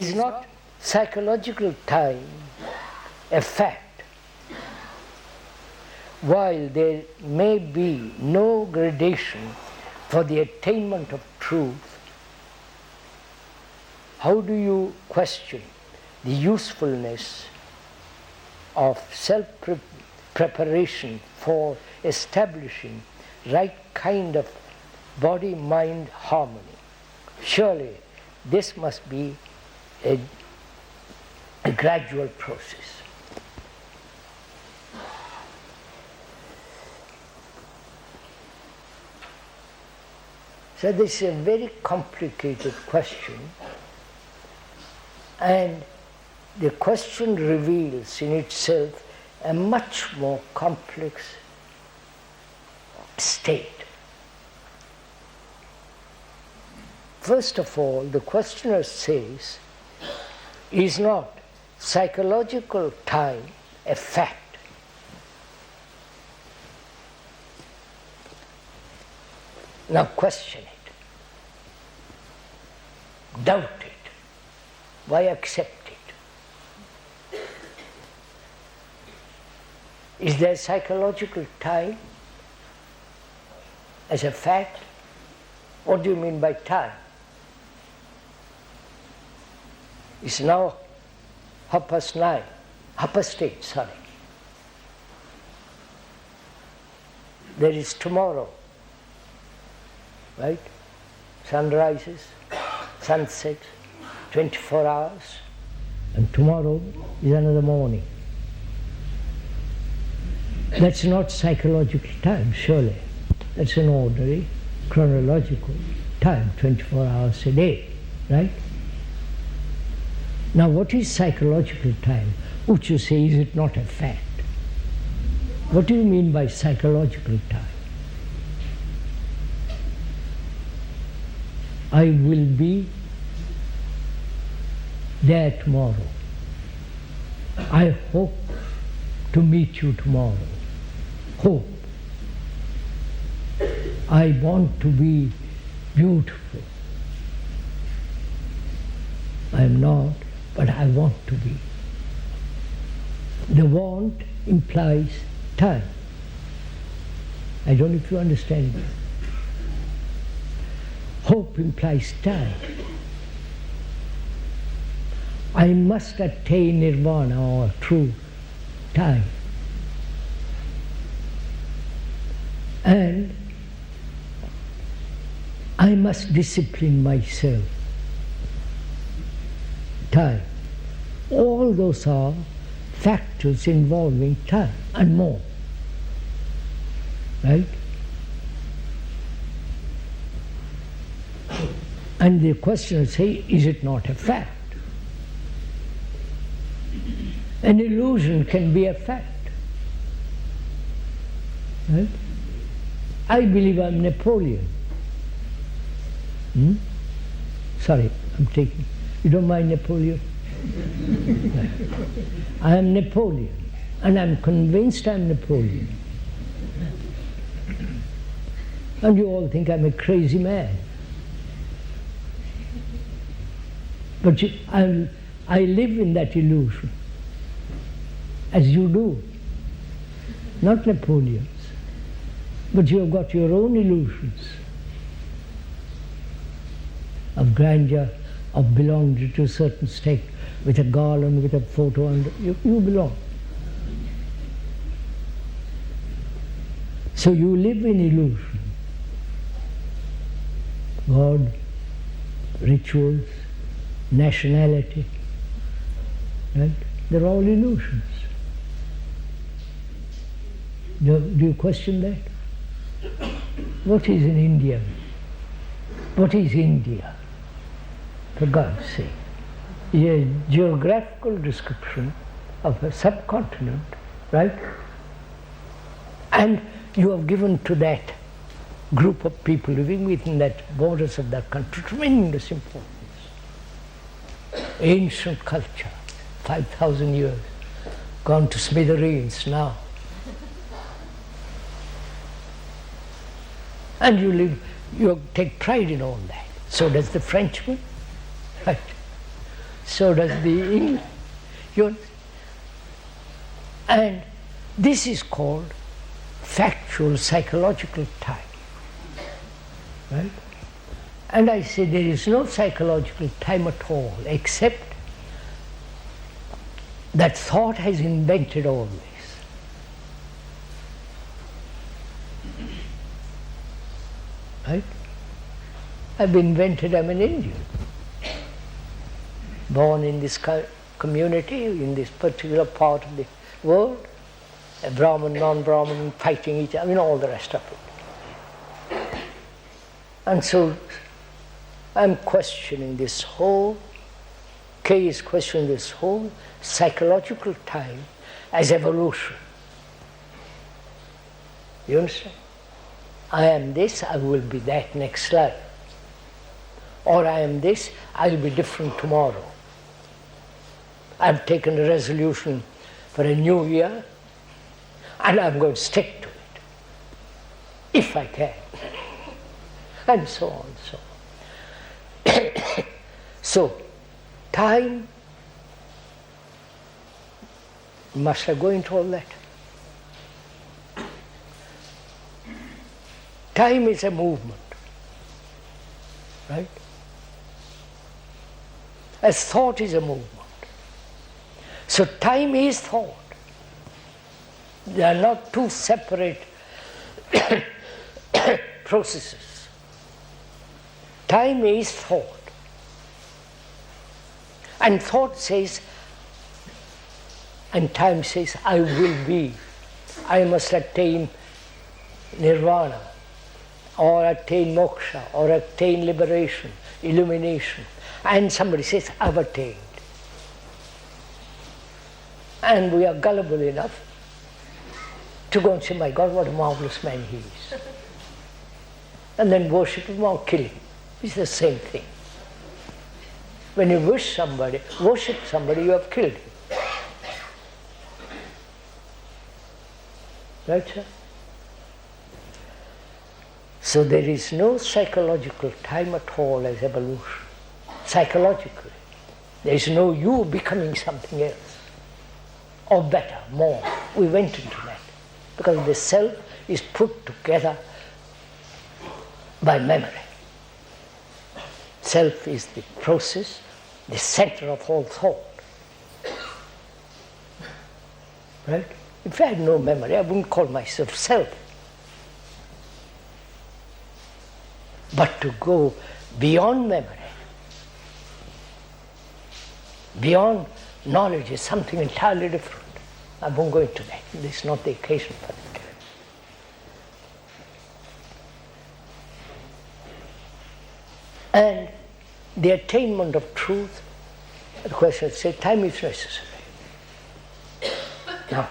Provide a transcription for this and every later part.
Is not psychological time a fact? While there may be no gradation for the attainment of truth, how do you question the usefulness of self-preparation for establishing right kind of body-mind harmony? Surely this must be a gradual process. So this is a very complicated question, and the question reveals in itself a much more complex state. First of all, the questioner says, is not psychological time a fact? Now question it. Doubt it. Why accept it? Is there psychological time as a fact? What do you mean by time? It's now 9:30, 8:30, sorry. There is tomorrow, right? Sun rises, sun sets, 24 hours, and tomorrow is another morning. That's not psychological time, surely. That's an ordinary chronological time, 24 hours a day, right? Now what is psychological time? Would you say, is it not a fact? What do you mean by psychological time? I will be there tomorrow. I hope to meet you tomorrow. Hope. I want to be beautiful. I am not, but I want to be. The want implies time. I don't know if you understand this. Hope implies time. I must attain nirvana or true time. And I must discipline myself. Time. All those are factors involving time and more. Right? And the questioner says, is it not a fact? An illusion can be a fact. Right? I believe I'm Napoleon. Sorry, I'm taking. You don't mind Napoleon? I am Napoleon, and I'm convinced I'm Napoleon. And you all think I'm a crazy man. But I live in that illusion, as you do. Not Napoleon's, but you have got your own illusions of grandeur, of belonging to a certain state, with a garland, with a photo, and you belong. So you live in illusion. God, rituals, nationality, right? They're all illusions. Do you question that? What is an Indian? What is India? For God's sake. It's a geographical description of a subcontinent, right? And you have given to that group of people living within that borders of that country tremendous importance. Ancient culture, 5,000 years, gone to smithereens now. And you take pride in all that. So does the Frenchman, right? So does the English. And this is called factual psychological time. Right? And I say there is no psychological time at all, except that thought has invented all this. Right? I've invented, I'm an Indian. Born in this community, in this particular part of the world, a Brahmin, non-Brahmin, fighting each other, all the rest of it. And so I'm questioning this whole, Kay is questioning this whole psychological time as evolution. You understand? I am this, I will be that next life. Or I am this, I will be different tomorrow. I've taken a resolution for a new year, and I'm going to stick to it, if I can. And so on, so on. So, time, must I go into all that? Time is a movement, right? As thought is a movement. So time is thought. They are not two separate processes. Time is thought. And thought says, and time says, I will be. I must attain nirvana, or attain moksha, or attain liberation, illumination. And somebody says, I've attained. And we are gullible enough to go and say, my God, what a marvelous man he is. And then worship him or kill him. It's the same thing. When you worship somebody, you have killed him. Right, sir? So there is no psychological time at all as evolution. Psychologically. There is no you becoming something else. Or better, more. We went into that. Because the self is put together by memory. Self is the process, the center of all thought. Right? If I had no memory, I wouldn't call myself self. But to go beyond memory, beyond knowledge is something entirely different. I won't go into that. This is not the occasion for that. And the attainment of truth, the question is, say, time is necessary. Now,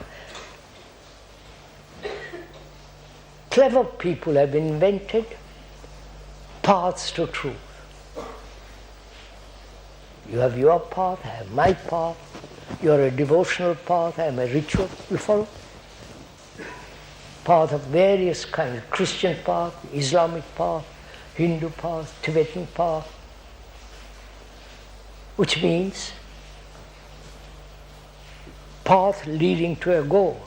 clever people have invented paths to truth. You have your path, I have my path. You are a devotional path, I am a ritual. You follow? Path of various kinds, Christian path, Islamic path, Hindu path, Tibetan path, which means path leading to a goal.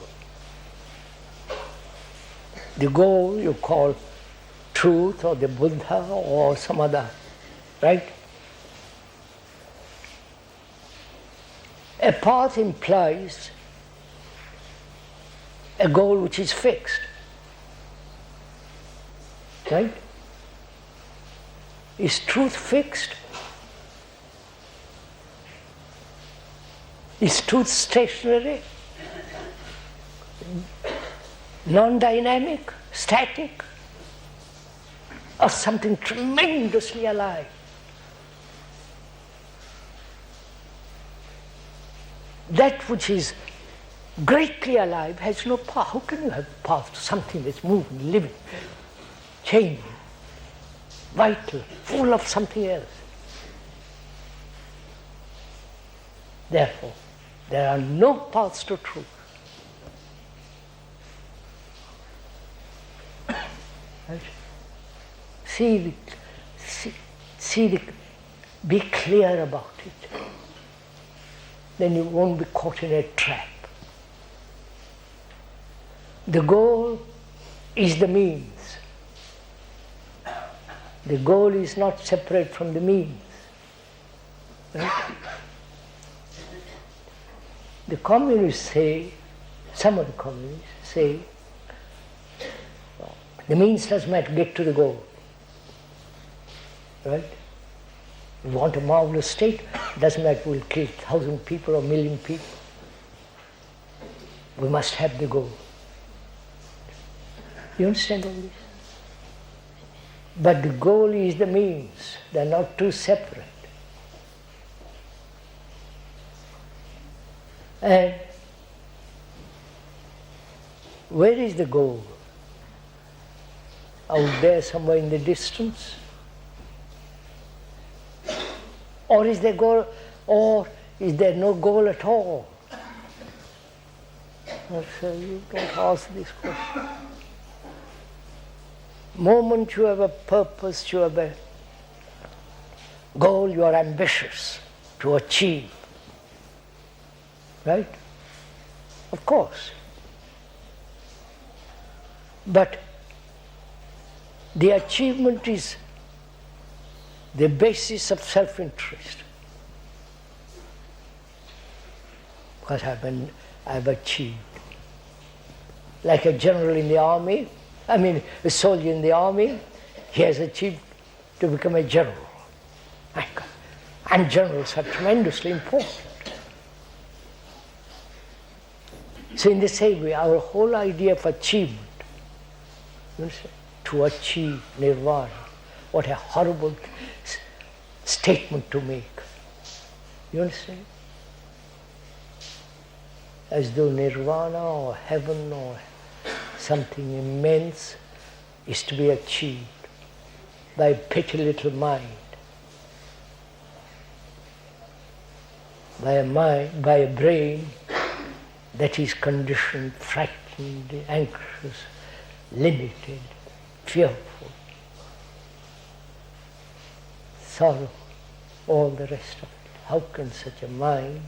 The goal you call truth or the Buddha or some other, right? A path implies a goal which is fixed, right? Is truth fixed? Is truth stationary? Non-dynamic? Static? Or something tremendously alive? That which is greatly alive has no path. How can you have a path to something that's moving, living, changing, vital, full of something else? Therefore, there are no paths to truth. Right? Be clear about it. then you won't be caught in a trap. The goal is the means. The goal is not separate from the means. Right? The communists say, some of the communists say, the means doesn't matter, get to the goal. Right? We want a marvelous state, it doesn't matter we'll kill 1,000 people or 1,000,000 people. We must have the goal. You understand all this? But the goal is the means, they're not two separate. And where is the goal? Out there somewhere in the distance? Or is there goal, or is there no goal at all? So you don't ask this question. Moment you have a purpose, you have a goal, you are ambitious to achieve. Right? Of course. But the achievement is the basis of self-interest. Because I've achieved. Like a general in the army, a soldier in the army, he has achieved to become a general. And generals are tremendously important. So in the same way, our whole idea of achievement, to achieve nirvana, what a horrible statement to make. You understand? As though nirvana or heaven or something immense is to be achieved by a petty little mind. By a brain that is conditioned, frightened, anxious, limited, fearful, sorrow, all the rest of it. How can such a mind,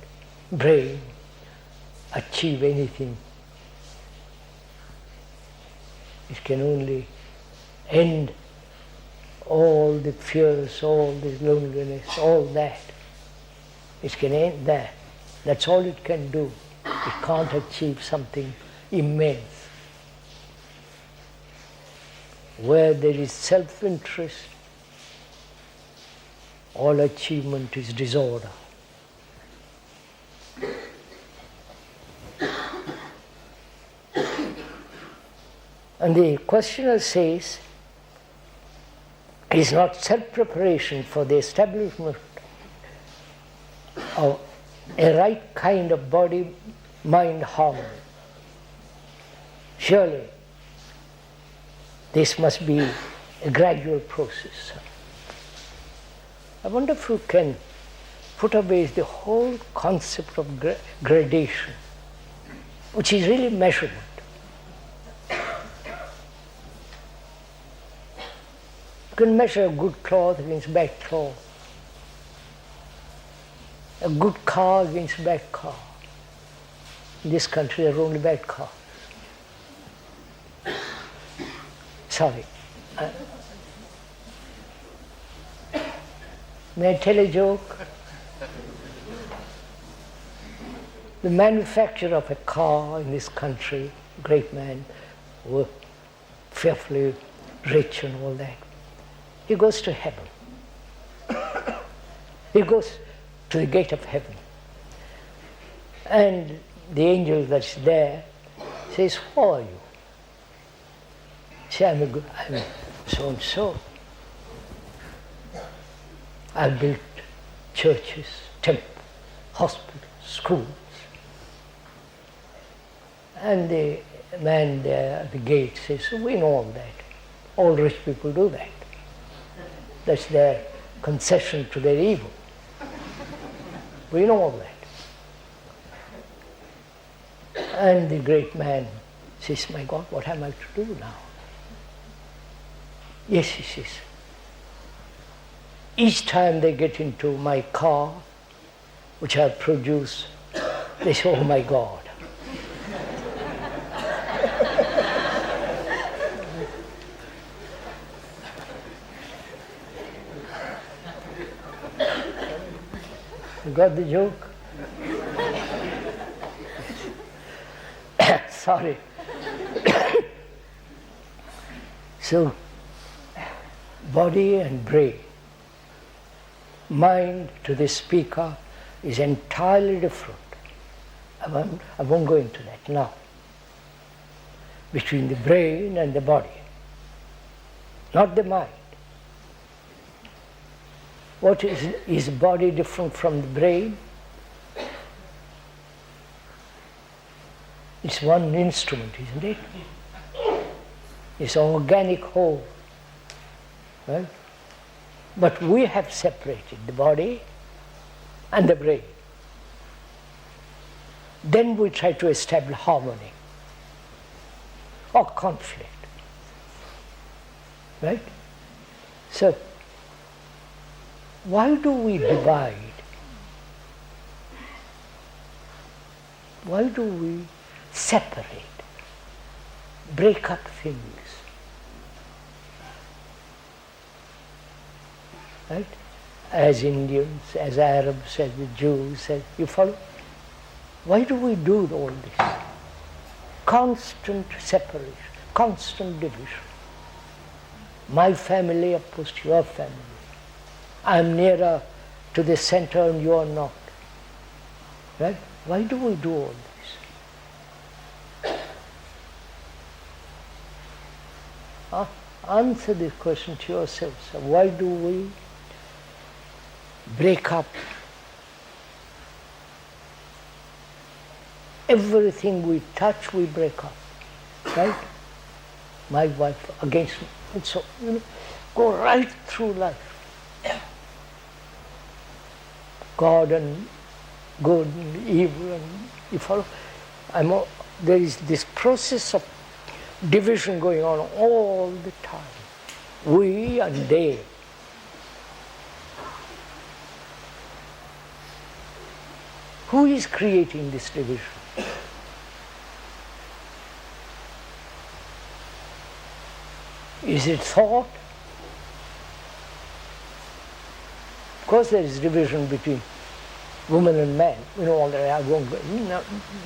brain, achieve anything? It can only end all the fears, all the loneliness, all that. It can end that. That's all it can do. It can't achieve something immense. Where there is self-interest, all achievement is disorder. And the questioner says, is not self-preparation for the establishment of a right kind of body-mind harmony. Surely, this must be a gradual process. I wonder if you can put away the whole concept of gradation, which is really measurement. You can measure a good cloth against bad cloth, a good car against bad car. In this country there are only bad cars. Sorry. May I tell a joke? The manufacturer of a car in this country, great man, fearfully rich and all that, he goes to heaven. He goes to the gate of heaven. And the angel that's there says, who are you? Say, I'm so-and-so. I've built churches, temples, hospitals, schools. And the man there at the gate says, we know all that. All rich people do that. That's their concession to their evil. We know all that. And the great man says, my God, what am I to do now? Yes, he says. Each time they get into my car, which I produce They say, oh my God. You got the joke? Sorry. So, body and brain, mind to the speaker is entirely different. I won't go into that now. Between the brain and the body, not the mind. What is body different from the brain? It's one instrument, isn't it? It's an organic whole. Right? But we have separated the body and the brain. Then we try to establish harmony or conflict. Right? So, why do we divide? Why do we separate, break up things? Right? As Indians, as Arabs, as the Jews, you follow? Why do we do all this? Constant separation, constant division. My family opposed to your family. I'm nearer to the center and you are not. Right? Why do we do all this? Answer this question to yourselves. Why do we break up everything we touch? We break up, right? My wife against me, and so go right through life. God and good and evil, and you follow. There is this process of division going on all the time. We and they. Who is creating this division? Is it thought? Of course there is division between woman and man, all that I won't go,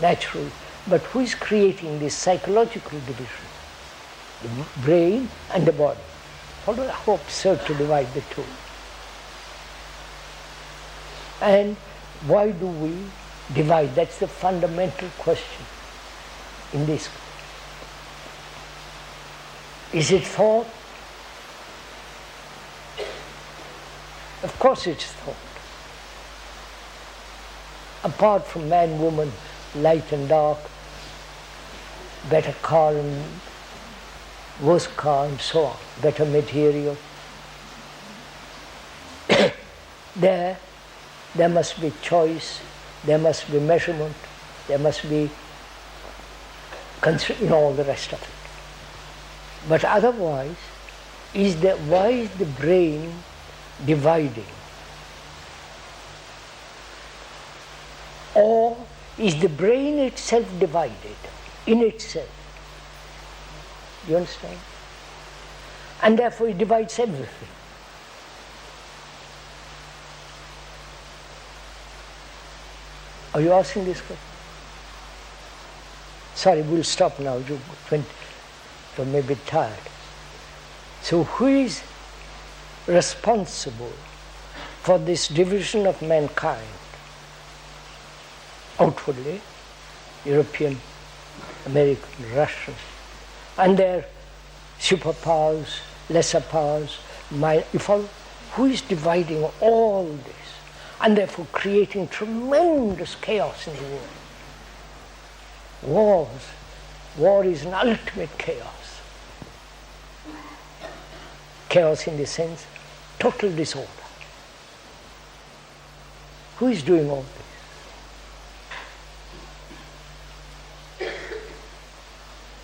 naturally. But who is creating this psychological division? The brain and the body. How absurd to divide the two. And why do we divide? That's the fundamental question in this. Is it thought? Of course it's thought. Apart from man, woman, light and dark, better car and worse car and so on, better material. There must be choice, there must be measurement, there must be all the rest of it. But otherwise, why is the brain dividing? Or is the brain itself divided in itself? Do you understand? And therefore it divides everything. Are you asking this question? Sorry, we'll stop now. You may be tired. So who is responsible for this division of mankind? Outwardly, European, American, Russian, and their superpowers, lesser powers, you follow? Who is dividing all this and therefore creating tremendous chaos in the world? War is an ultimate chaos. Chaos in the sense, total disorder. Who is doing all this?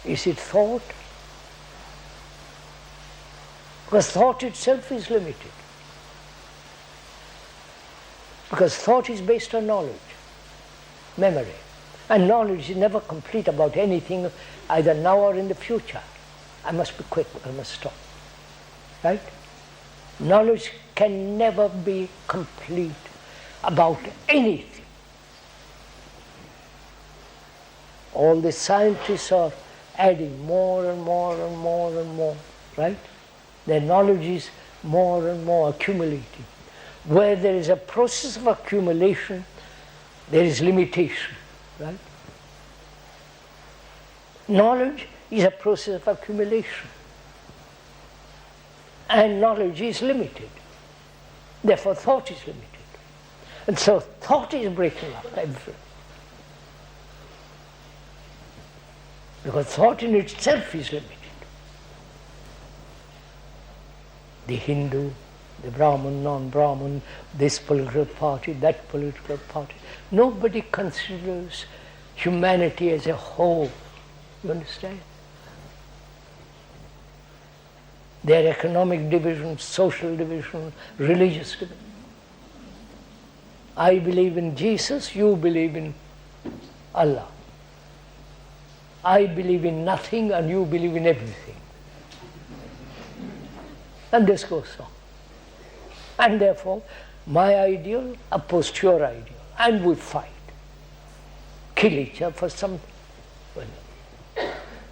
Is it thought? Because thought itself is limited. Because thought is based on knowledge. memory. And knowledge is never complete about anything, either now or in the future. I must be quick, I must stop. Right? Knowledge can never be complete about anything. All the scientists are adding more and more and more and more, right? Their knowledge is more and more accumulating. Where there is a process of accumulation, there is limitation, right? Knowledge is a process of accumulation. And knowledge is limited. Therefore, thought is limited. And so thought is breaking up everything. Because thought in itself is limited. The Hindu, the Brahmin, non-Brahmin, this political party, that political party. Nobody considers humanity as a whole. You understand? There are economic divisions, social divisions, religious divisions. I believe in Jesus, you believe in Allah. I believe in nothing and you believe in everything. And this goes on. And therefore, my ideal opposed to your ideal. And we fight. Kill each other for something.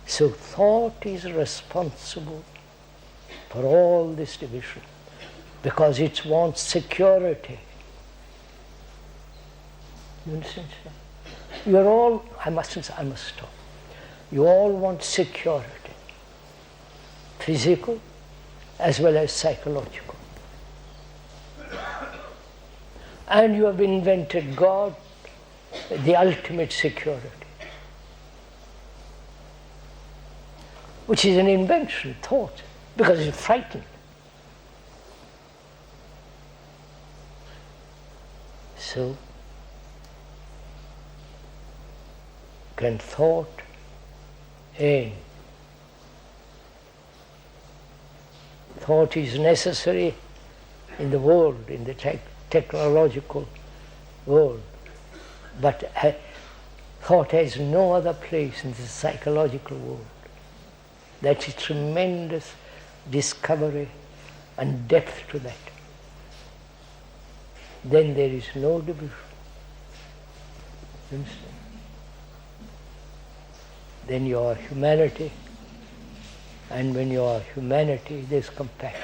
So thought is responsible for all this division because it wants security. You understand? You're all, I must stop. You all want security, physical as well as psychological. And you have invented God, the ultimate security, which is an invention, thought, because it's frightened. So, can thought end? Thought is necessary in the world, in the technological world, but thought has no other place in the psychological world. That's a tremendous discovery and depth to that. Then there is no division. You understand? Then you are humanity, and when you are humanity, there's compassion.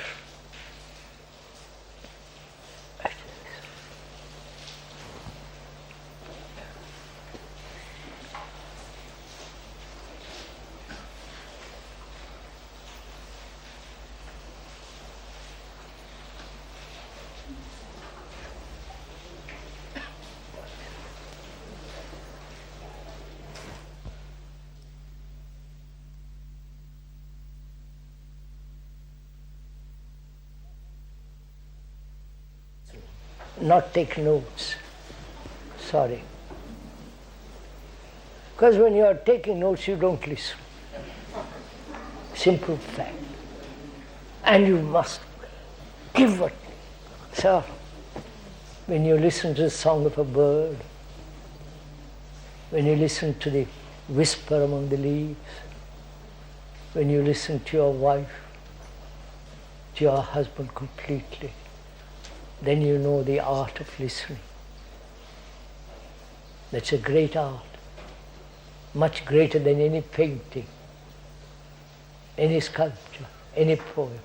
Not take notes. Sorry. Because when you are taking notes, you don't listen. Simple fact. And you must give what. So, when you listen to the song of a bird, when you listen to the whisper among the leaves, when you listen to your wife, to your husband completely, then you know the art of listening. That's a great art, much greater than any painting, any sculpture, any poem.